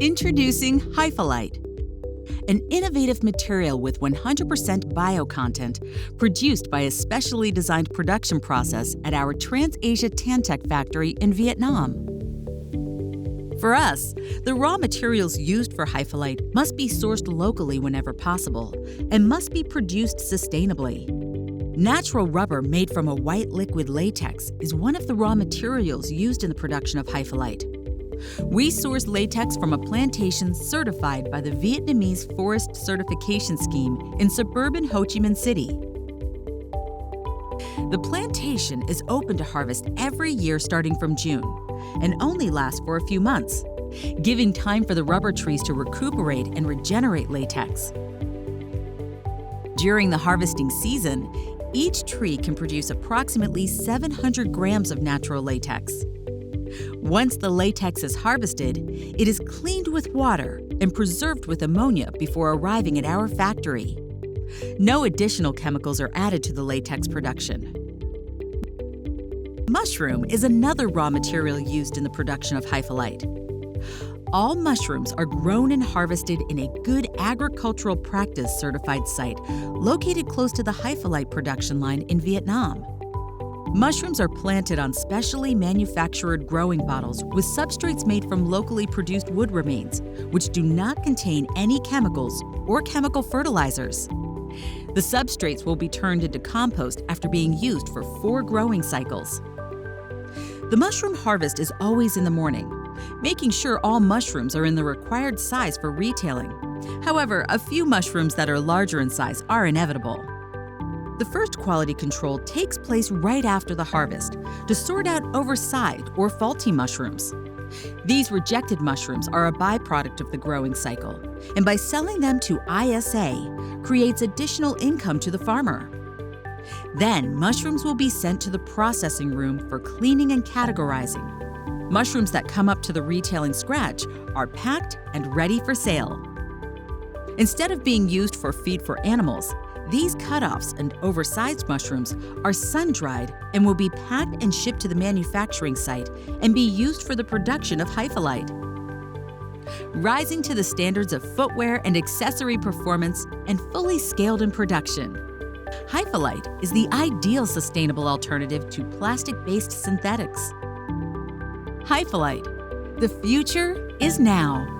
Introducing HyphaLite, an innovative material with 100% bio content produced by a specially designed production process at our Trans-Asia Tantec factory in Vietnam. For us, the raw materials used for HyphaLite must be sourced locally whenever possible and must be produced sustainably. Natural rubber made from a white liquid latex is one of the raw materials used in the production of HyphaLite. We source latex from a plantation certified by the Vietnamese Forest Certification Scheme in suburban Ho Chi Minh City. The plantation is open to harvest every year starting from June and only lasts for a few months, giving time for the rubber trees to recuperate and regenerate latex. During the harvesting season, each tree can produce approximately 700 grams of natural latex. Once the latex is harvested, it is cleaned with water and preserved with ammonia before arriving at our factory. No additional chemicals are added to the latex production. Mushroom is another raw material used in the production of HyphaLite. All mushrooms are grown and harvested in a good agricultural practice certified site located close to the HyphaLite production line in Vietnam. Mushrooms are planted on specially manufactured growing bottles with substrates made from locally produced wood remains, which do not contain any chemicals or chemical fertilizers. The substrates will be turned into compost after being used for 4 growing cycles. The mushroom harvest is always in the morning, making sure all mushrooms are in the required size for retailing. However, a few mushrooms that are larger in size are inevitable. The first quality control takes place right after the harvest to sort out oversized or faulty mushrooms. These rejected mushrooms are a byproduct of the growing cycle, and by selling them to ISA, creates additional income to the farmer. Then, mushrooms will be sent to the processing room for cleaning and categorizing. Mushrooms that come up to the retailing scratch are packed and ready for sale. Instead of being used for feed for animals, these cutoffs and oversized mushrooms are sun-dried and will be packed and shipped to the manufacturing site and be used for the production of HyphaLite. Rising to the standards of footwear and accessory performance and fully scaled in production, HyphaLite is the ideal sustainable alternative to plastic-based synthetics. HyphaLite, the future is now.